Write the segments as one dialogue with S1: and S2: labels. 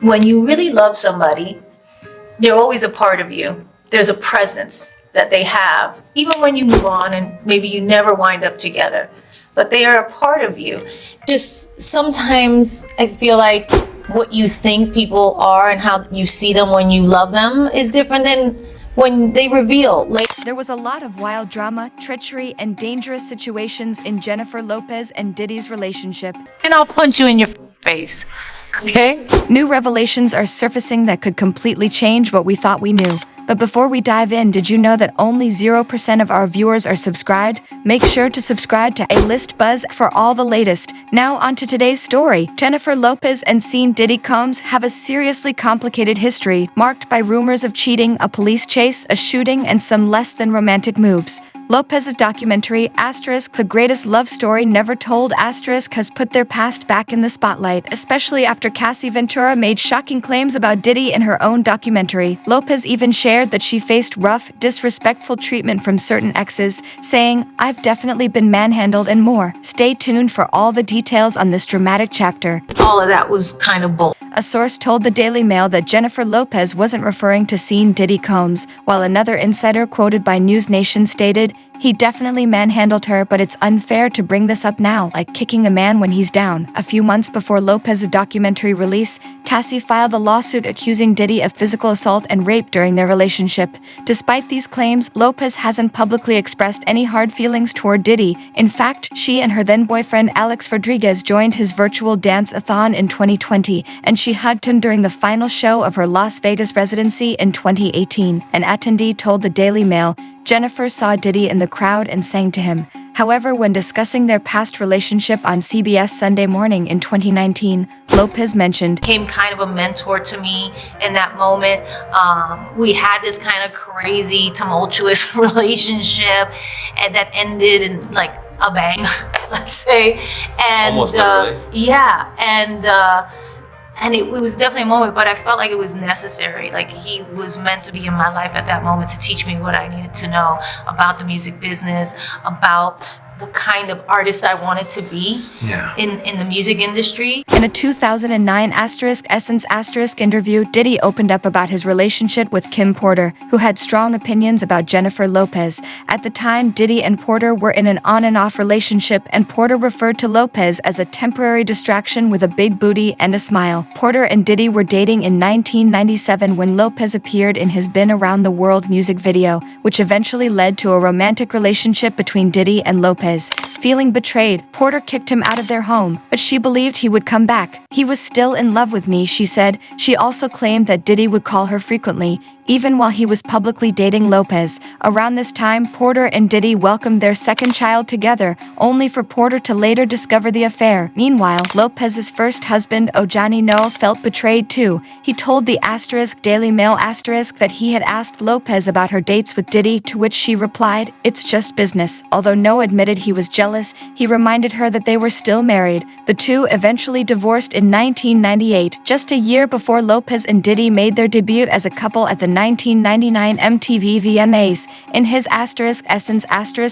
S1: when you really love somebody, they're always a part of you. There's a presence that they have, even when you move on and maybe you never wind up together, but they are a part of you. Just sometimes I feel like what you think people are and how you see them when you love them is different than when they reveal.
S2: There was a lot of wild drama, treachery, and dangerous situations in Jennifer Lopez and Diddy's relationship.
S1: And I'll punch you in your face, okay?
S2: New revelations are surfacing that could completely change what we thought we knew. But before we dive in, did you know that only 0% of our viewers are subscribed? Make sure to subscribe to A List Buzz for all the latest. Now on to today's story. Jennifer Lopez and Diddy Combs have a seriously complicated history, marked by rumors of cheating, a police chase, a shooting, and some less than romantic moves. Lopez's documentary, The Greatest Love Story Never Told, has put their past back in the spotlight, especially after Cassie Ventura made shocking claims about Diddy in her own documentary. Lopez even shared that she faced rough, disrespectful treatment from certain exes, saying, "I've definitely been manhandled and more." Stay tuned for all the details on this dramatic chapter.
S1: All of that was kind of bull.
S2: A source told the Daily Mail that Jennifer Lopez wasn't referring to Diddy Combs, while another insider quoted by News Nation stated, "He definitely manhandled her, but it's unfair to bring this up now, like kicking a man when he's down." A few months before Lopez's documentary release, Cassie filed a lawsuit accusing Diddy of physical assault and rape during their relationship. Despite these claims, Lopez hasn't publicly expressed any hard feelings toward Diddy. In fact, she and her then-boyfriend Alex Rodriguez joined his virtual dance-a-thon in 2020, and she hugged him during the final show of her Las Vegas residency in 2018. An attendee told the Daily Mail, Jennifer saw Diddy in the crowd and sang to him. However, when discussing their past relationship on CBS Sunday Morning in 2019, Lopez mentioned,
S1: "Became kind of a mentor to me in that moment. We had this kind of crazy, tumultuous relationship, and that ended in like a bang, let's say." And
S3: almost literally.
S1: yeah, and it was definitely a moment, but I felt like it was necessary. Like he was meant to be in my life at that moment to teach me what I needed to know about the music business, about what kind of artist I wanted to be in the music industry.
S2: In a 2009 Essence interview, Diddy opened up about his relationship with Kim Porter, who had strong opinions about Jennifer Lopez. At the time, Diddy and Porter were in an on and off relationship, and Porter referred to Lopez as a temporary distraction with a big booty and a smile. Porter and Diddy were dating in 1997 when Lopez appeared in his Been Around the World music video, which eventually led to a romantic relationship between Diddy and Lopez. Feeling betrayed, Porter kicked him out of their home, but she believed he would come back. "He was still in love with me," she said. She also claimed that Diddy would call her frequently, even while he was publicly dating Lopez. Around this time, Porter and Diddy welcomed their second child together, only for Porter to later discover the affair. Meanwhile, Lopez's first husband, Ojani Noah, felt betrayed too. He told the Daily Mail that he had asked Lopez about her dates with Diddy, to which she replied, "It's just business." Although Noah admitted he was jealous, he reminded her that they were still married. The two eventually divorced in 1998, just a year before Lopez and Diddy made their debut as a couple at the 1999 MTV VMAs. In his Essence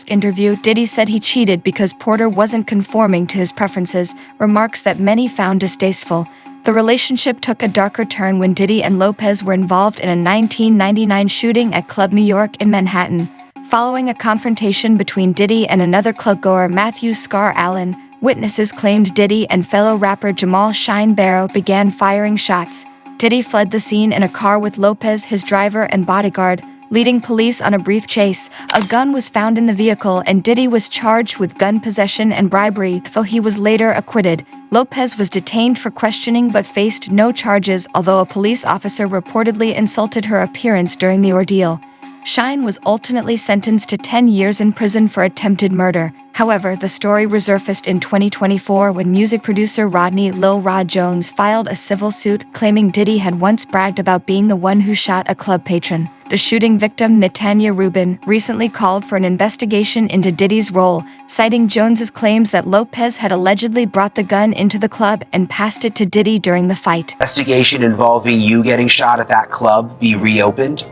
S2: interview, Diddy said he cheated because Porter wasn't conforming to his preferences, remarks that many found distasteful. The relationship took a darker turn when Diddy and Lopez were involved in a 1999 shooting at Club New York in Manhattan. Following a confrontation between Diddy and another clubgoer, Matthew Scar Allen, witnesses claimed Diddy and fellow rapper Jamal Shine Barrow began firing shots. Diddy fled the scene in a car with Lopez, his driver, and bodyguard, leading police on a brief chase. A gun was found in the vehicle, and Diddy was charged with gun possession and bribery, though he was later acquitted. Lopez was detained for questioning but faced no charges, although a police officer reportedly insulted her appearance during the ordeal. Shine was ultimately sentenced to 10 years in prison for attempted murder. However, the story resurfaced in 2024 when music producer Rodney Lil Rod Jones filed a civil suit claiming Diddy had once bragged about being the one who shot a club patron. The shooting victim, Netanya Rubin, recently called for an investigation into Diddy's role, citing Jones's claims that Lopez had allegedly brought the gun into the club and passed it to Diddy during the fight.
S4: Investigation involving you getting shot at that club be reopened?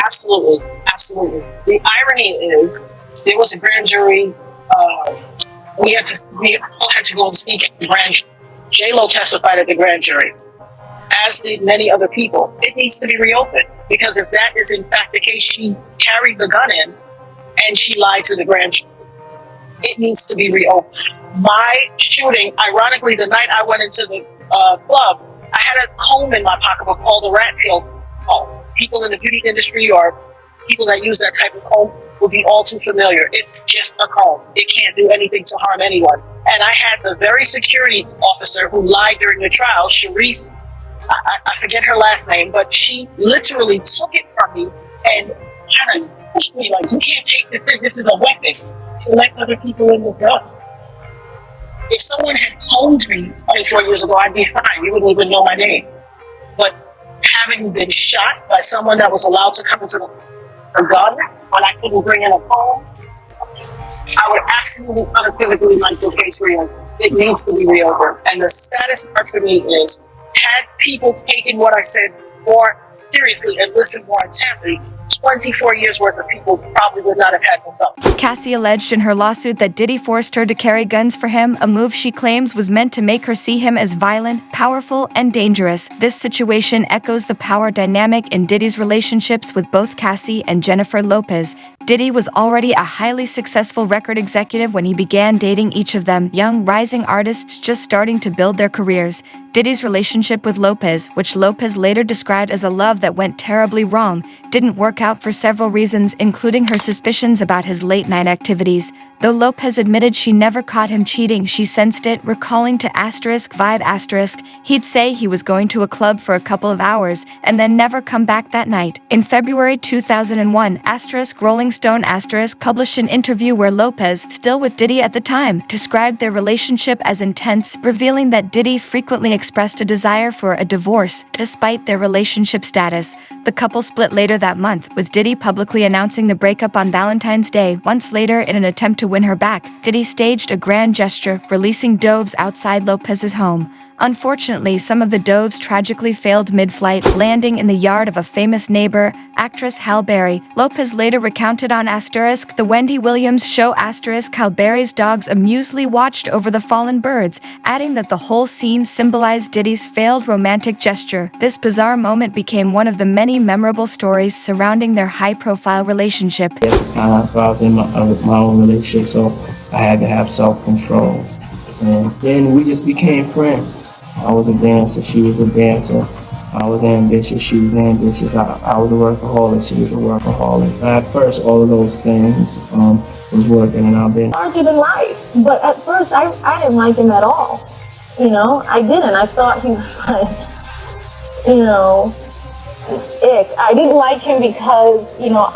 S5: Absolutely. The irony is, there was a grand jury. We all had to go and speak at the grand jury. J-Lo testified at the grand jury. As as did many other people. It needs to be reopened, because if that is in fact the case, she carried the gun in and she lied to the grand jury. It needs to be reopened. My shooting, ironically, the night I went into the club, I had a comb in my pocketbook called a rat tail comb. People in the beauty industry or people that use that type of comb will be all too familiar. It's just a comb. It can't do anything to harm anyone. And I had the very security officer who lied during the trial, Sharice, I forget her last name, but she literally took it from me and kind of pushed me like, you can't take this thing, this is a weapon. To let other people in the gun. If someone had combed me 24 years ago, I'd be fine. You wouldn't even know my name. But having been shot by someone that was allowed to come into a gun when I couldn't bring in a comb, I would absolutely unequivocally like the case reopened. It needs to be reopened. And the saddest part for me is, had people taken what I said more seriously and listened more intently, 24 years worth of people probably would not have had this up.
S2: Cassie alleged in her lawsuit that Diddy forced her to carry guns for him, a move she claims was meant to make her see him as violent, powerful, and dangerous. This situation echoes the power dynamic in Diddy's relationships with both Cassie and Jennifer Lopez. Diddy was already a highly successful record executive when he began dating each of them, young, rising artists just starting to build their careers. Diddy's relationship with Lopez, which Lopez later described as a love that went terribly wrong, didn't work out for several reasons, including her suspicions about his late-night activities. Though Lopez admitted she never caught him cheating, she sensed it, recalling to *vibe*, he'd say he was going to a club for a couple of hours and then never come back that night. In February 2001, Rolling Stone published an interview where Lopez, still with Diddy at the time, described their relationship as intense, revealing that Diddy frequently expressed a desire for a divorce, despite their relationship status. The couple split later that month, with Diddy publicly announcing the breakup on Valentine's Day. Months later, in an attempt to win her back, Diddy staged a grand gesture, releasing doves outside Lopez's home. Unfortunately, some of the doves tragically failed mid-flight, landing in the yard of a famous neighbor, actress Halle Berry. Lopez later recounted on the Wendy Williams show how Berry's dogs amusedly watched over the fallen birds, adding that the whole scene symbolized Diddy's failed romantic gesture. This bizarre moment became one of the many memorable stories surrounding their high-profile relationship.
S3: At the time, so I was in my own relationship, so I had to have self-control. And then we just became friends. I was a dancer, she was a dancer. I was ambitious, she was ambitious. I was a workaholic, she was a workaholic. At first, all of those things was working, and I've been
S6: larger than life. But at first, I didn't like him at all. You know, I didn't. I thought he was like, you know, ick. I didn't like him because, you know,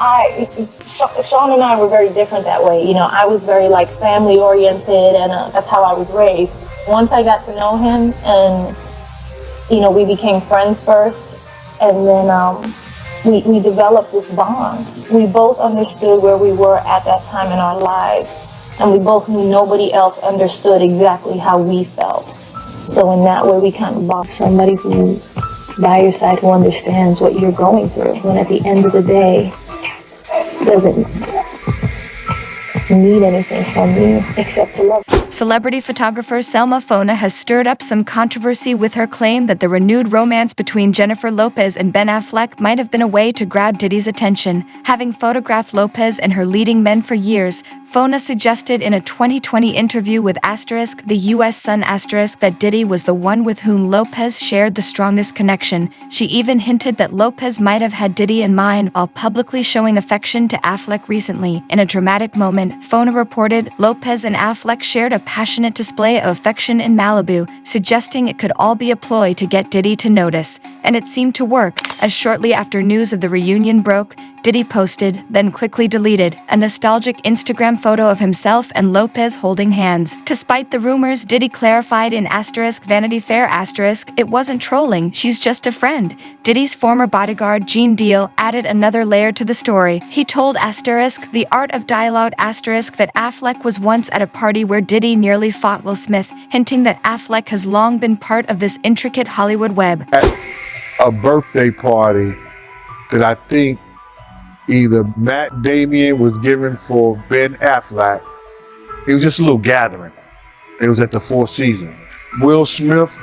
S6: Sean and I were very different that way. You know, I was very like family oriented, and that's how I was raised. Once I got to know him, and you know, we became friends first, and then we developed this bond. We both understood where we were at that time in our lives, and we both knew nobody else understood exactly how we felt. So in that way, we kind of bond. Somebody who by your side who understands what you're going through, when at the end of the day doesn't need anything from you except to love.
S2: Celebrity photographer Selma Fona has stirred up some controversy with her claim that the renewed romance between Jennifer Lopez and Ben Affleck might have been a way to grab Diddy's attention. Having photographed Lopez and her leading men for years, Fona suggested in a 2020 interview with the US Sun that Diddy was the one with whom Lopez shared the strongest connection. She even hinted that Lopez might have had Diddy in mind while publicly showing affection to Affleck recently. In a dramatic moment, Fona reported Lopez and Affleck shared a passionate display of affection in Malibu, suggesting it could all be a ploy to get Diddy to notice. And it seemed to work, as shortly after news of the reunion broke, Diddy posted, then quickly deleted, a nostalgic Instagram photo of himself and Lopez holding hands. Despite the rumors, Diddy clarified in Vanity Fair it wasn't trolling, she's just a friend. Diddy's former bodyguard, Gene Deal, added another layer to the story. He told The Art of Dialogue that Affleck was once at a party where Diddy nearly fought Will Smith, hinting that Affleck has long been part of this intricate Hollywood web.
S7: At a birthday party that I think either Matt Damien was giving for Ben Affleck. It was just a little gathering. It was at the Four Seasons. Will Smith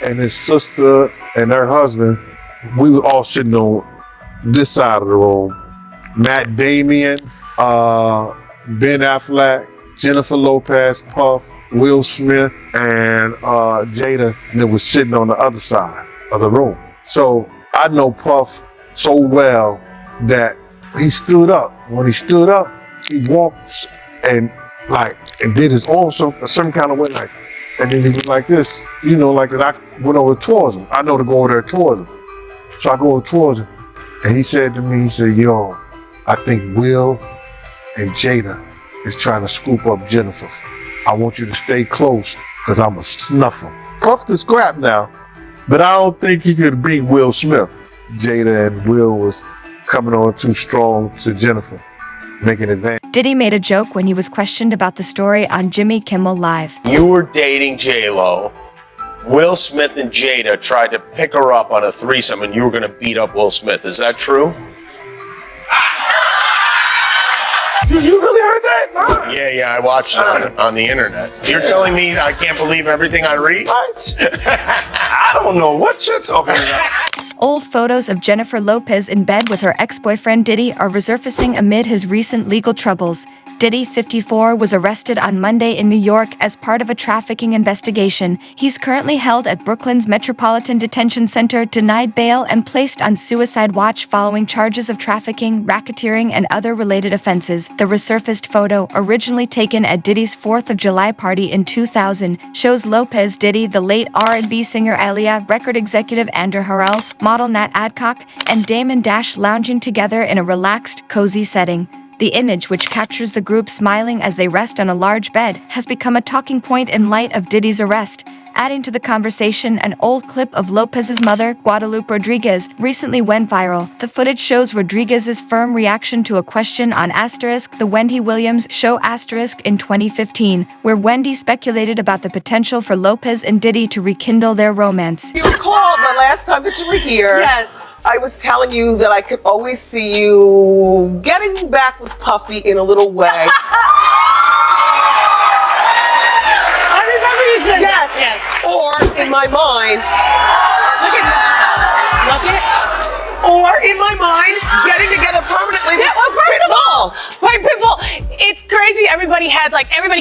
S7: and his sister and her husband, we were all sitting on this side of the room. Matt Damien, Ben Affleck, Jennifer Lopez, Puff, Will Smith, and Jada, and they was sitting on the other side of the room. So I know Puff so well that he stood up. When he stood up, he walked and did his arm some kind of way, like, and then he was like this, you know, like that. I went over towards him. I know to go over there towards him. So I go over towards him, and he said to me, he said, yo, I think Will and Jada is trying to scoop up Jennifer. I want you to stay close, because I'm a snuffer. Puff the scrap now, but I don't think he could beat Will Smith. Jada and Will was coming on too strong to Jennifer, making advantage.
S2: Diddy made a joke when he was questioned about the story on Jimmy Kimmel Live.
S8: You were dating J-Lo. Will Smith and Jada tried to pick her up on a threesome and you were going to beat up Will Smith. Is that true?
S7: You really heard that?
S8: Yeah, I watched it on the internet. You're telling me I can't believe everything I read?
S7: What? I don't know what you're talking about.
S2: Old photos of Jennifer Lopez in bed with her ex-boyfriend Diddy are resurfacing amid his recent legal troubles. Diddy, 54, was arrested on Monday in New York as part of a trafficking investigation. He's currently held at Brooklyn's Metropolitan Detention Center, denied bail, and placed on suicide watch following charges of trafficking, racketeering, and other related offenses. The resurfaced photo, originally taken at Diddy's 4th of July party in 2000, shows Lopez, Diddy, the late R&B singer Aaliyah, record executive Andrew Harrell, model Nat Adcock, and Damon Dash lounging together in a relaxed, cozy setting. The image, which captures the group smiling as they rest on a large bed, has become a talking point in light of Diddy's arrest. Adding to the conversation, an old clip of Lopez's mother, Guadalupe Rodriguez, recently went viral. The footage shows Rodriguez's firm reaction to a question on *The Wendy Williams Show* in 2015, where Wendy speculated about the potential for Lopez and Diddy to rekindle their romance.
S9: You recall the last time that you were here?
S10: Yes.
S9: I was telling you that I could always see you getting back with Puffy in a little way.
S10: I remember you said
S9: Yes.
S10: that.
S9: Or in my mind.
S10: Look at
S9: Or in my mind, getting together permanently
S10: Yeah, well, first of all,
S9: Pitbull.
S10: wait, Pitbull, it's crazy. Everybody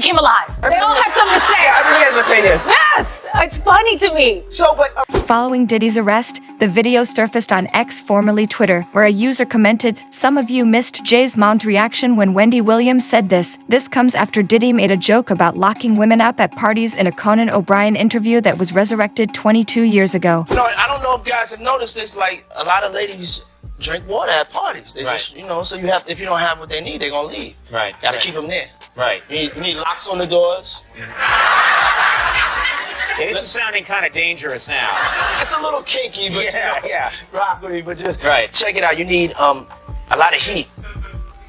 S10: came alive. They all had something to say.
S9: Yeah, everybody has an opinion.
S10: Yes, it's funny to me.
S9: So, but
S2: Following Diddy's arrest, the video surfaced on X, formerly Twitter, where a user commented, "Some of you missed Jay's mom's reaction when Wendy Williams said this. This comes after Diddy made a joke about locking women up at parties in a Conan O'Brien interview that was resurrected 22 years ago."
S11: You know, I don't know if guys have noticed this, like a lot of ladies drink water at parties. They just, you know, so you have, if you don't have what they need, they're gonna leave.
S12: Right.
S11: Gotta keep them there.
S12: Right.
S11: You need locks on the doors.
S12: Yeah, this is sounding kind of dangerous now.
S11: It's a little kinky, but
S12: Yeah.
S11: rock with me, but just
S12: Right.
S11: check it out. You need a lot of heat.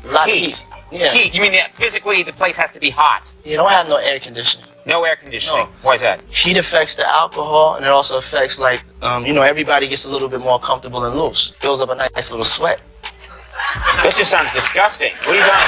S11: A lot of heat. Yeah.
S12: Heat. You mean that physically the place has to be hot?
S11: You don't have no air conditioning.
S12: No air conditioning.
S11: No.
S12: Why is that?
S11: Heat affects the alcohol, and it also affects, like, you know, everybody gets a little bit more comfortable and loose. Builds up a nice little sweat.
S12: That just sounds disgusting. What are you doing?